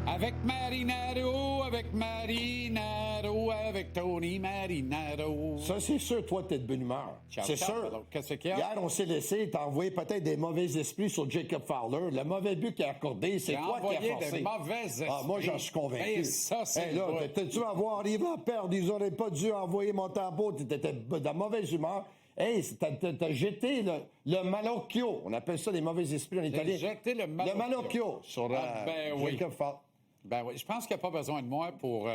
Avec Marinaro, avec Tony Marinaro. Ça, c'est sûr, toi, t'es de bonne humeur. C'est sûr. Qu'est-ce qu'il y a? Hier, on s'est laissé t'envoyer peut-être des mauvais esprits sur Jacob Fowler. Le mauvais but qu'il a accordé, c'est toi qui as forcé. Des mauvais esprits. Ah, moi, j'en suis convaincu. Et ça, c'est là, t'étais-tu à voir arriver à perdre? Ils auraient pas dû envoyer mon tambour. T'étais de mauvaise humeur. Hey, t'as jeté le malocchio. On appelle ça les mauvais esprits en italien. J'ai jeté le malocchio sur Jacob Fowler. Ben oui, je pense qu'il n'y a pas besoin de moi pour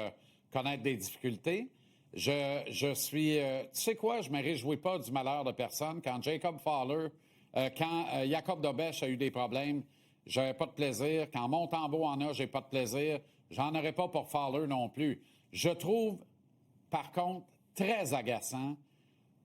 connaître des difficultés. Je suis... tu sais quoi, je ne me réjouis pas du malheur de personne. Quand Jacob Fowler, quand Jacob Dobèche a eu des problèmes, j'avais pas de plaisir. Quand Montembeault en a, j'ai pas de plaisir. J'en aurais pas pour Fowler non plus. Je trouve, par contre, très agaçant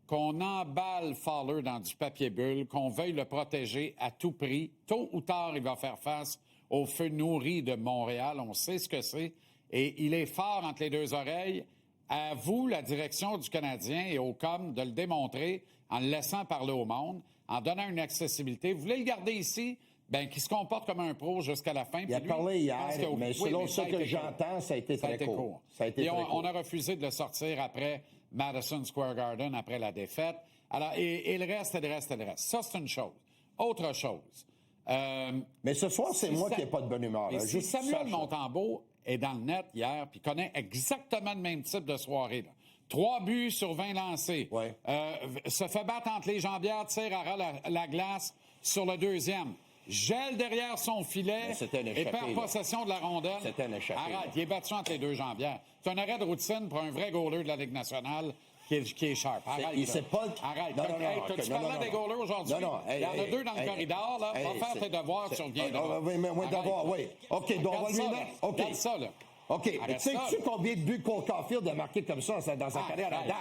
qu'on emballe Fowler dans du papier bulle, qu'on veuille le protéger à tout prix. Tôt ou tard, il va faire face au feu nourri de Montréal. On sait ce que c'est. Et il est fort entre les deux oreilles. À vous, la direction du Canadien et au COM, de le démontrer en le laissant parler au monde, en donnant une accessibilité. Vous voulez le garder ici? Ben, qu'il se comporte comme un pro jusqu'à la fin. Il a parlé hier, mais selon ce que j'entends, ça a été très court. Et on a refusé de le sortir après Madison Square Garden, après la défaite. Alors, et le reste. Ça, c'est une chose. Autre chose. Mais ce soir, c'est moi qui n'ai pas de bonne humeur. Là. Si Samuel Montembeault est dans le net hier puis connaît exactement le même type de soirée, là. 3 buts sur 20 lancés. Ouais. Se fait battre entre les jambières, tire à ras la glace sur le deuxième. Gèle derrière son filet et perd possession de la rondelle. C'était un échappé. Arrête, il est battu entre les deux jambières. C'est un arrêt de routine pour un vrai goaler de la Ligue nationale qui est sharp. Arrête. Arrête. T'as-tu parlé des goalers aujourd'hui? Non. Il y en a 2 dans le corridor. Là. Va faire tes devoirs, tu reviendras. Oui, devoirs, oui. OK, donc on va lui mettre... OK. Regarde ça, là. OK. Sais-tu combien de buts Cole Caulfield a marqué comme ça dans sa carrière à date?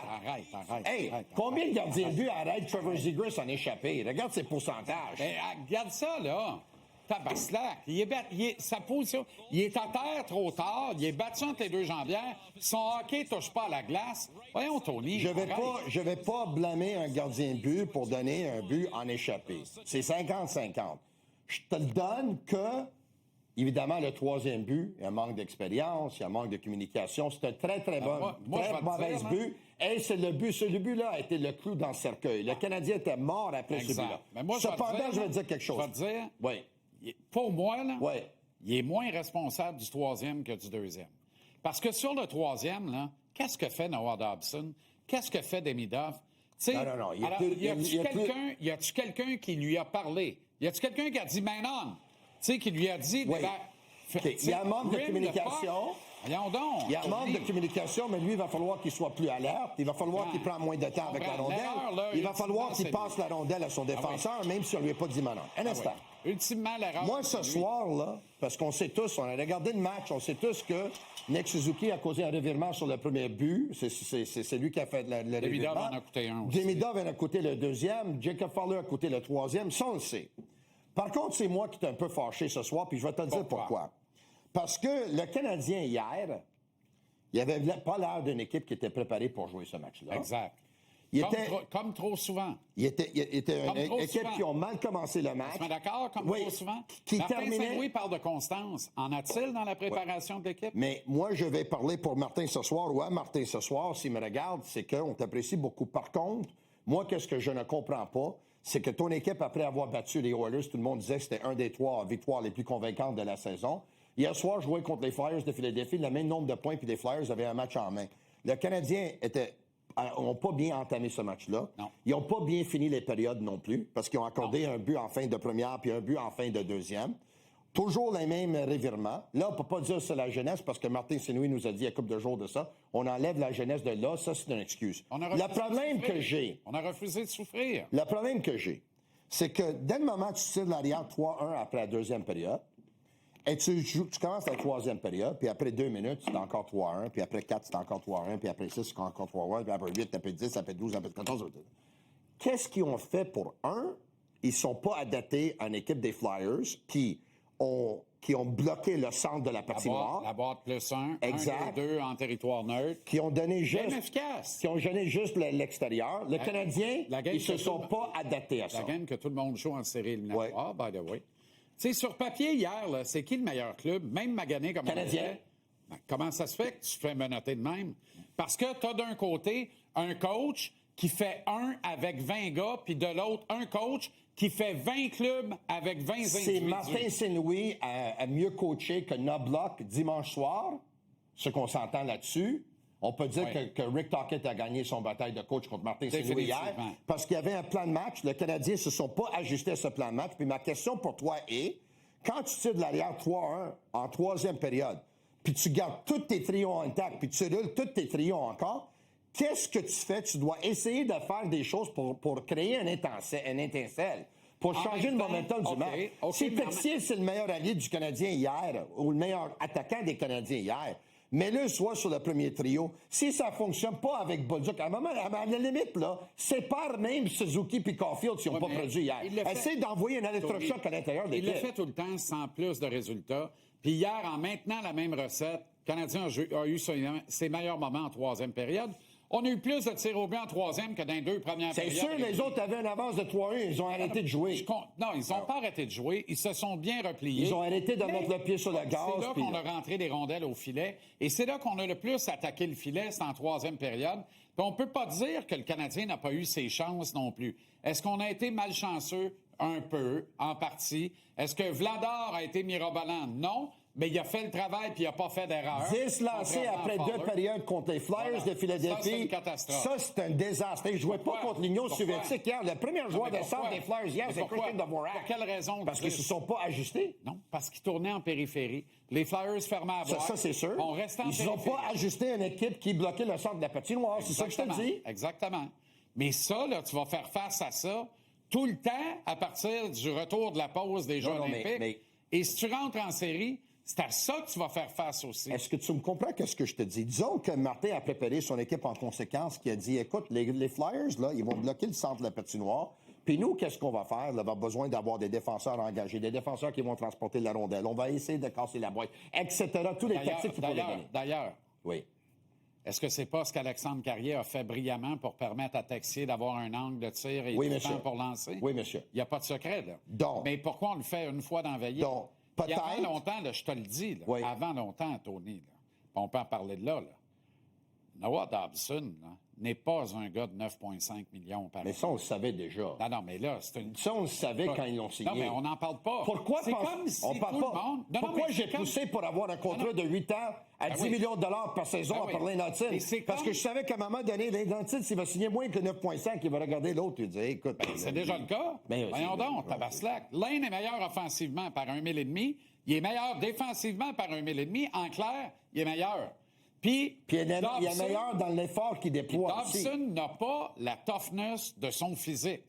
Arrête. Hey, combien de gardiens de but arrête Trevor Zegras en échappé? Regarde ses pourcentages. Regarde ça, là. Tabaslac. Sa position, il est à terre trop tard, il est battu entre les deux jambières, son hockey touche pas à la glace. Voyons, Tony. Je vais pas blâmer un gardien de but pour donner un but en échappé. C'est 50-50. Je te le donne que, évidemment, le troisième but, il y a un manque d'expérience, il y a un manque de communication. C'est un très mauvais but. Et c'est le but. Ce but-là a été le clou dans le cercueil. Le Canadien était mort après ce but-là. Mais moi, cependant, je vais te dire quelque chose. Je vais te dire. Oui. Pour moi, là, il est moins responsable du troisième que du deuxième. Parce que sur le troisième, là, qu'est-ce que fait Noah Dobson? Qu'est-ce que fait Demidov? Non. Y a-tu quelqu'un qui lui a parlé? Y a-tu quelqu'un qui a dit, Manon? Tu sais, qui lui a dit... Il y a un manque de communication. Voyons donc. Il y a un manque de communication, mais lui, il va falloir qu'il soit plus alerte. Il va falloir qu'il prenne moins de temps avec la rondelle. Il va falloir qu'il passe la rondelle à son défenseur, même si on lui a pas dit maintenant. Un instant. Ultimement, l'erreur. Moi, ce soir, là, parce qu'on sait tous, on a regardé le match, on sait tous que Nick Suzuki a causé un revirement sur le premier but. C'est lui qui a fait le revirement. Demidov en a coûté un aussi. Demidov en a coûté le deuxième. Jacob Fowler a coûté le troisième. Ça, on le sait. Par contre, c'est moi qui suis un peu fâché ce soir, puis je vais te dire pourquoi. Parce que le Canadien, hier, il avait pas l'air d'une équipe qui était préparée pour jouer ce match-là. Exact. Comme trop souvent. Il était une équipe qui ont mal commencé le match. Tu es d'accord, comme trop souvent? Martin Saint-Louis parle de constance. En a-t-il dans la préparation de l'équipe? Mais moi, je vais parler pour Martin ce soir, ou à Martin ce soir, s'il me regarde, c'est qu'on t'apprécie beaucoup. Par contre, moi, qu'est-ce que je ne comprends pas, c'est que ton équipe, après avoir battu les Oilers, tout le monde disait que c'était un des 3 victoires les plus convaincantes de la saison. Hier soir, je jouais contre les Flyers de Philadelphie, le même nombre de points, puis les Flyers avaient un match en main. Le Canadien n'ont pas bien entamé ce match-là. Non. Ils n'ont pas bien fini les périodes non plus, parce qu'ils ont accordé un but en fin de première, puis un but en fin de deuxième. Toujours les mêmes revirements. Là, on peut pas dire que c'est la jeunesse, parce que Martin Saint-Louis nous a dit il y a couple de jours de ça. On enlève la jeunesse de là, ça, c'est une excuse. Le problème que j'ai... On a refusé de souffrir. Le problème que j'ai, c'est que dès le moment que tu tires de l'arrière 3-1 après la deuxième période, et tu commences la troisième période, puis après 2 minutes, c'est encore 3-1, puis après 4, c'est encore 3-1, puis après 6, c'est encore 3-1, puis après 8, après 10, après 12, après 14. Qu'est-ce qu'ils ont fait pour ils sont pas adaptés à une équipe des Flyers qui ont bloqué le centre de la patinoire. La boîte +1, exact. 1, 2 en territoire neutre. Qui ont donné juste... Game efficace. Qui ont donné juste l'extérieur. Le Canadien, ils se sont pas adaptés à ça. La game que tout le monde joue en série éliminatoire, by the way. sais, sur papier, hier, là, c'est qui le meilleur club? Même magané comme Canadien. on était. Ben, comment ça se fait que tu fais menotter de même? Parce que tu as d'un côté un coach qui fait un avec 20 gars, puis de l'autre, un coach qui fait 20 clubs avec 20 individus. C'est Martin Saint-Louis à mieux coacher que Knobloch dimanche soir, ce qu'on s'entend là-dessus. On peut dire que Rick Tocchet a gagné son bataille de coach contre Martin Saint-Louis hier parce qu'il y avait un plan de match. Le Canadien ne se sont pas ajustés à ce plan de match. Puis ma question pour toi est, quand tu tires de l'arrière 3-1 en troisième période, puis tu gardes tous tes trios intacts, puis tu roules tous tes trios encore, qu'est-ce que tu fais? Tu dois essayer de faire des choses pour créer un étincelle, pour changer le momentum du match. Si Texier, c'est le meilleur allié du Canadien hier, ou le meilleur attaquant des Canadiens hier, mets-le soit sur le premier trio. Si ça ne fonctionne pas avec Bolduc, à la limite, là, sépare même Suzuki et Caulfield s'ils n'ont pas produit hier. Essaye d'envoyer un électrochoc à l'intérieur des Il le fait tout le temps sans plus de résultats. Puis hier, en maintenant la même recette, le Canadien a eu ses meilleurs moments en troisième période. On a eu plus de tirs au but en troisième que dans les deux premières périodes. C'est sûr, les autres avaient une avance de 3-1. Ils ont arrêté de jouer. Non, ils n'ont pas arrêté de jouer. Ils se sont bien repliés. Ils ont arrêté de mettre le pied sur le gaz. C'est là qu'on a rentré des rondelles au filet. Et c'est là qu'on a le plus attaqué le filet, c'est en troisième période. Puis on ne peut pas dire que le Canadien n'a pas eu ses chances non plus. Est-ce qu'on a été malchanceux? Un peu, en partie. Est-ce que Vladar a été mirobolant? Non. Mais il a fait le travail puis il n'a pas fait d'erreur. 10 lancés après 2 périodes contre les Flyers de Philadelphie. Ça, c'est une catastrophe. Ça, c'est un désastre. Il ne jouait pas contre l'Union soviétique hier. Le premier joueur de centre des Flyers hier, c'est Christian Dvorak. Pour quelle raison? Parce qu'ils ne se sont pas ajustés. Non, parce qu'ils tournaient en périphérie. Les Flyers fermaient à boire. Ça, c'est sûr. On restait en Ils ne sont pas ajustés à une équipe qui bloquait le centre de la patinoire. C'est ça que je te dis. Exactement. Mais ça, là, tu vas faire face à ça tout le temps à partir du retour de la pause des Jeux olympiques. Et si tu rentres en série, c'est à ça que tu vas faire face aussi. Est-ce que tu me comprends ce que je te dis? Disons que Martin a préparé son équipe en conséquence, qui a dit, écoute, les Flyers, là, ils vont bloquer le centre de la patinoire. Puis nous, qu'est-ce qu'on va faire? On va besoin d'avoir des défenseurs engagés, des défenseurs qui vont transporter la rondelle. On va essayer de casser la boîte, etc. Tous les tactiques qu'il faut les donner. D'ailleurs, oui. Est-ce que c'est pas ce qu'Alexandre Carrier a fait brillamment pour permettre à Texier d'avoir un angle de tir et du temps pour lancer? Oui, monsieur. Il n'y a pas de secret, là. Donc. Mais pourquoi on le fait une fois dans la veillée? Donc, peut-être. Avant longtemps, là, je te le dis, là, oui. Avant longtemps, Tony, là, on peut en parler de là. Noah Dobson n'est pas un gars de 9,5 millions par an. Mais ça, on le savait déjà. Non, mais là, c'est une... Ça, on le savait quand ils l'ont signé. Non, mais on n'en parle pas. Pourquoi c'est comme si on parle tout pas. le monde... Pourquoi j'ai poussé pour avoir un contrat de 8 ans à 10 millions de dollars par saison à parler Nautil? Parce que je savais qu'à un moment donné, Nautil, s'il va signer moins que 9,5, il va regarder l'autre et dire, écoute... c'est déjà le cas. Voyons donc, Tabaslac. Lane est meilleur offensivement par 1,5 million. Il est meilleur défensivement par 1,5 million. En clair, il est meilleur. Puis il est meilleur dans l'effort qu'il déploie aussi. Dobson n'a pas la toughness de son physique.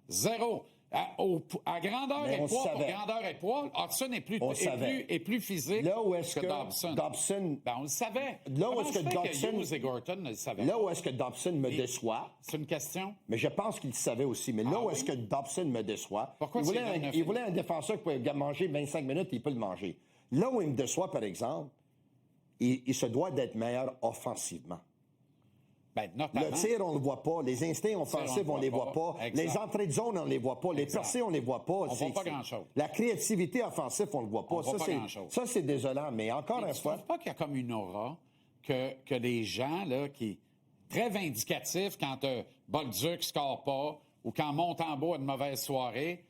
Zéro. À grandeur et poids, pour grandeur et poids, Hudson est plus physique que Dobson. Ben, on le savait. Là où est-ce que Dobson... et Gorton ne le savaient là où est-ce que Dobson me déçoit... C'est une question. Mais je pense qu'il le savait aussi. Mais là où est-ce que Dobson me déçoit... Pourquoi il voulait un défenseur qui pouvait manger 25 minutes et il peut le manger. Là où il me déçoit, par exemple, il se doit d'être meilleur offensivement. Ben, le tir, on ne le voit pas. Les instincts offensifs, on ne les voit pas. Exact. Les entrées de zone, on ne les voit pas. Les percées, on ne les voit pas. On ne voit pas grand-chose. La créativité offensive, on ne le voit pas. Ça, c'est désolant. Mais encore une fois... Tu ne trouves pas qu'il y a comme une aura que les gens, là, qui... Très vindicatifs quand Bolduc ne score pas ou quand Montembeault a une mauvaise soirée...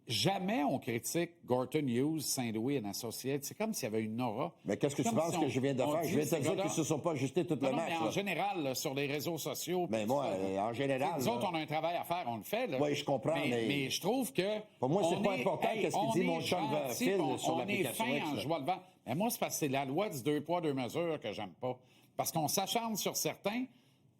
Jamais on critique Gorton Hughes, Saint-Louis et Associates. C'est comme s'il y avait une aura. Mais qu'est-ce que tu penses que je viens de faire? Je viens de te dire qu'ils ne se sont pas ajustés tout le match. Mais en général, là, sur les réseaux sociaux... Mais moi, en général... Nous autres, on a un travail à faire, on le fait. Oui, je comprends, mais je trouve que... Pour moi, c'est pas important qu'est-ce qu'il dit mon chum Phil sur l'application. On est fin en jouant le vent. Mais moi, c'est parce que c'est la loi du 2 poids, 2 mesures que j'aime pas. Parce qu'on s'acharne sur certains...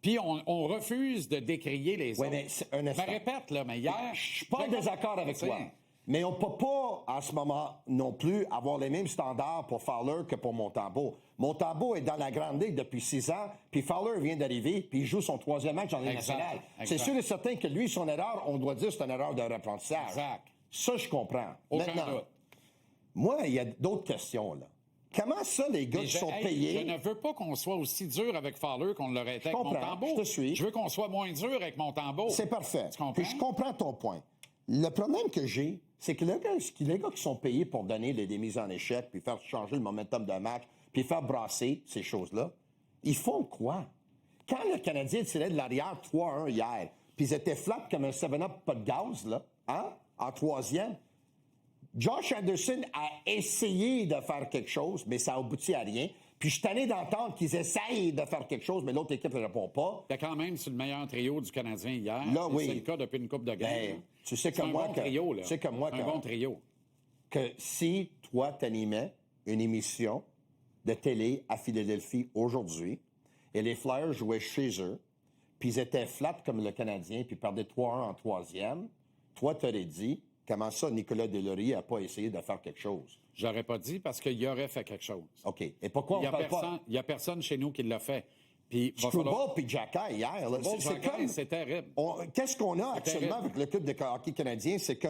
Puis on refuse de décrier les autres. Mais un instant. Je me répète, là, mais hier... Je suis pas en désaccord avec toi. Mais on ne peut pas, en ce moment non plus, avoir les mêmes standards pour Fowler que pour Montembeault. Montembeault est dans la Grande Ligue depuis 6 ans, puis Fowler vient d'arriver, puis il joue son 3e match en Ligue nationale. C'est sûr et certain que lui, son erreur, on doit dire que c'est une erreur de apprentissage. Exact. Ça, je comprends. Aucun doute. Moi, il y a d'autres questions, là. Comment ça, les gars qui sont payés... Je ne veux pas qu'on soit aussi dur avec Fowler qu'on l'aurait été avec Montembeault. Je te suis. Je veux qu'on soit moins dur avec Montembeault. C'est parfait. Tu comprends? Puis je comprends ton point. Le problème que j'ai, c'est que les gars qui sont payés pour donner des mises en échec, puis faire changer le momentum d'un match, puis faire brasser ces choses-là, ils font quoi? Quand le Canadien tirait de l'arrière 3-1 hier, puis ils étaient flats comme un 7-up pas de gaz, là, hein, en troisième, Josh Anderson a essayé de faire quelque chose, mais ça a abouti à rien. Puis je suis tanné d'entendre qu'ils essayent de faire quelque chose, mais l'autre équipe ne répond pas. T'es quand même sur le meilleur trio du Canadien hier. Là, oui. C'est le cas depuis une coupe de games. Ben, tu sais comme un moi bon que, trio, là. tu sais comme moi un bon trio. Que si toi, t'animais une émission de télé à Philadelphie aujourd'hui, et les Flyers jouaient chez eux, puis ils étaient flats comme le Canadien, puis perdaient 3-1 en troisième, toi, t'aurais dit, comment ça, Nicolas Deslauriers n'a pas essayé de faire quelque chose? J'aurais pas dit parce qu'il aurait fait quelque chose. OK. Et pourquoi on parle pas? Il n'y a personne chez nous qui l'a fait. Puis Struble puis Xhekaj hier. C'est terrible. Qu'est-ce qu'on a actuellement avec le club de hockey canadien? C'est que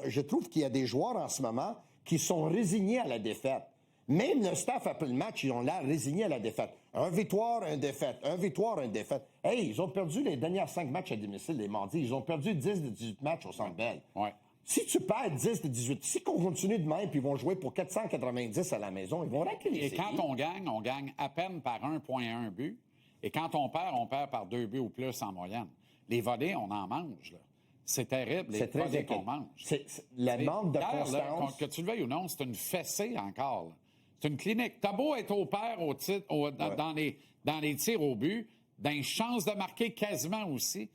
je trouve qu'il y a des joueurs en ce moment qui sont résignés à la défaite. Même le staff après le match, ils ont l'air résignés à la défaite. Un victoire, une défaite. Un victoire, une défaite. Hey, ils ont perdu les derniers 5 matchs à domicile les mardis. Ils ont perdu 10 de 18 matchs au Centre Bell. Ouais. Si tu perds 10 de 18, si on continue de même puis ils vont jouer pour 490 à la maison, ils vont rater les séries. Et quand on gagne à peine par 1,1 but. Et quand on perd par 2 buts ou plus en moyenne. Les volets, on en mange, là. C'est terrible, les volets qu'on mange. Le manque de constance. Là, que tu le veuilles ou non, c'est une fessée encore, là. C'est une clinique. T'as beau être au pair dans les tirs au but, dans les chances de marquer quasiment aussi.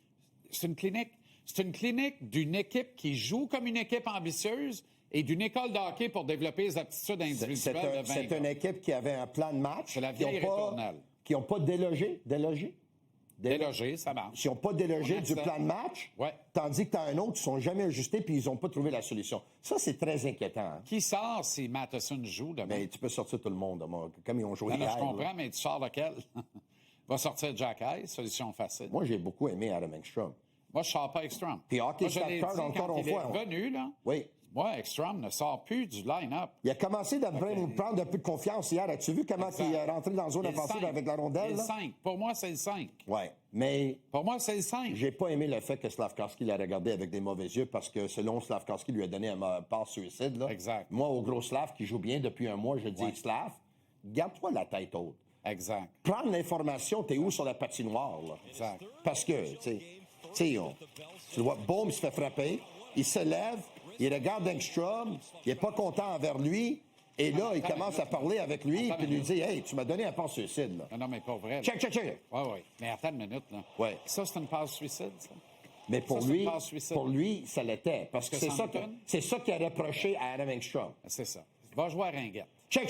C'est une clinique. C'est une clinique d'une équipe qui joue comme une équipe ambitieuse et d'une école de hockey pour développer les aptitudes individuelles. C'est une équipe qui avait un plan de match. C'est la vieille ritournelle. Qui n'ont pas délogé, ça marche. Ils n'ont pas délogé du plan de match, tandis que tu as un autre qui ne sont jamais ajustés puis ils n'ont pas trouvé la solution. Ça, c'est très inquiétant. Hein? Qui sort si Matheson joue demain? Mais tu peux sortir tout le monde, comme ils ont joué hier. Je comprends, là. Mais tu sors lequel? Va sortir Xhekaj, solution facile. Moi, j'ai beaucoup aimé Adam Ekstrom. Moi, je ne sors pas Ekstrom. Puis hockey Stafkard encore une fois. Il est revenu, là. Oui. Moi, Ekstrom ne sort plus du line-up. Il a commencé à prendre un peu de confiance hier. As-tu vu comment il est rentré dans la zone offensive avec la rondelle? C'est le 5. Pour moi, c'est le 5. Oui, mais... Pour moi, c'est le 5. J'ai pas aimé le fait que Slafkovsky l'a regardé avec des mauvais yeux parce que, selon Slafkovsky, lui a donné un passe suicide. Là. Exact. Moi, au gros Slav qui joue bien depuis un mois, je dis Slav, garde-toi la tête haute. Exact. Prends l'information, t'es où sur la patinoire, là? Exact. Parce que, tu sais, tu vois, boum, il se fait frapper, il se lève, il regarde Engstrom, il est pas content envers lui, et là, il commence à parler avec lui, puis lui dit, hey, tu m'as donné un passe suicide, là. Non, mais pas vrai. Check. Oui. Mais attends une minute, là. Ouais. Ça, c'est une passe suicide, ça. Mais pour lui, ça l'était. Parce que c'est ça qu'il a reproché à Adam Engstrom. C'est ça. Va jouer à Ringuette. Check.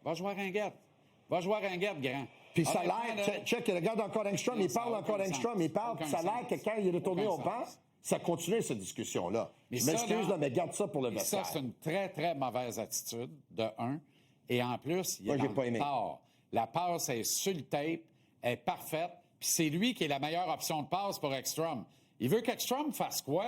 Va jouer à Ringuette. Va jouer à Ringuette, grand. Puis ça a l'air, check, il regarde encore Engstrom, il parle encore Engstrom, puis ça a l'air que quand il est retourné au banc, ça continue cette discussion-là. Je m'excuse, là, mais garde ça pour le vestiaire. Ça, c'est une très, très mauvaise attitude, de 1. Et en plus, il est pas aimé. La passe est sur le tape, est parfaite, puis c'est lui qui est la meilleure option de passe pour Ekstrom. Il veut qu'Ekstrom fasse quoi?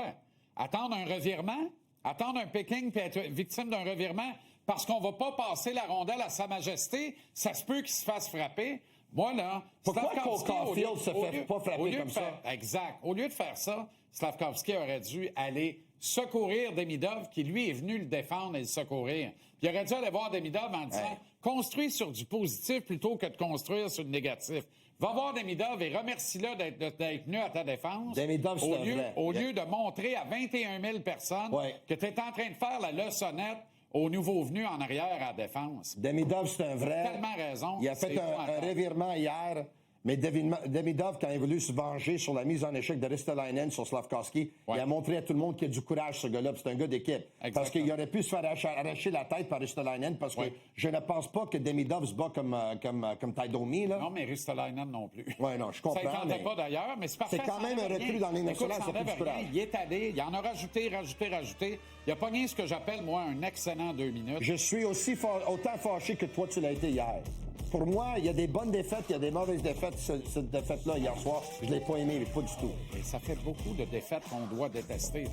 Attendre un revirement? Attendre un picking puis être victime d'un revirement? Parce qu'on va pas passer la rondelle à Sa Majesté, ça se peut qu'il se fasse frapper. Moi, là... Pourquoi Caulfield se fait pas frapper comme ça? Exact. Au lieu de faire ça, Slafkovsky aurait dû aller secourir Demidov, qui, lui, est venu le défendre et le secourir. Puis il aurait dû aller voir Demidov en disant construis sur du positif plutôt que de construire sur le négatif. Va voir Demidov et remercie-le d'être venu à ta défense. Demidov, c'est vrai. Au lieu de montrer à 21 000 personnes que tu es en train de faire la leçonnette au nouveau venu en arrière à la défense. Demidov, c'est un vrai. Il a tellement raison. Il a fait un revirement hier. Mais Demidov, quand il a voulu se venger sur la mise en échec de Ristolainen sur Slafkovsky, il a montré à tout le monde qu'il a du courage, ce gars-là. C'est un gars d'équipe. Exactement. Parce qu'il aurait pu se faire arracher la tête par Ristolainen parce que je ne pense pas que Demidov se bat comme Taidomi. Là. Non, mais Ristolainen non plus. Oui, non, je comprends. Ça ne tentait pas d'ailleurs, mais c'est parfait. C'est quand même un recrue dans les nationales, ça fait du courage. Il est allé, il en a rajouté. Il a pogné ce que j'appelle, moi, un excellent 2 minutes. Je suis autant fâché que toi, tu l'as été hier. Pour moi, il y a des bonnes défaites, il y a des mauvaises défaites. Cette défaite-là, hier soir, je ne l'ai pas aimée, mais pas du tout. Et ça fait beaucoup de défaites qu'on doit détester.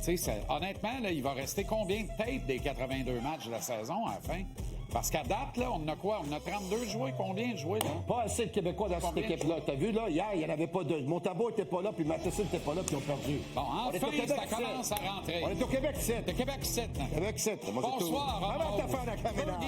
Tu sais, honnêtement, là, il va rester combien de tapes des 82 matchs de la saison à la fin? Parce qu'à date, là, on a quoi? On a 32 joués. Combien de joués, là? Pas assez de Québécois dans cette Combien de équipe-là. T'as vu, là, hier, il n'y en avait pas deux. Montembeau n'était pas là, puis Matheson n'était pas là, puis ils ont perdu. Bon, On est au enfin, Québec, ça commence ici. à rentrer. On est au Québec, 7. Québec 7. Québec 7. Bonsoir. Comment t'as fait la caméra?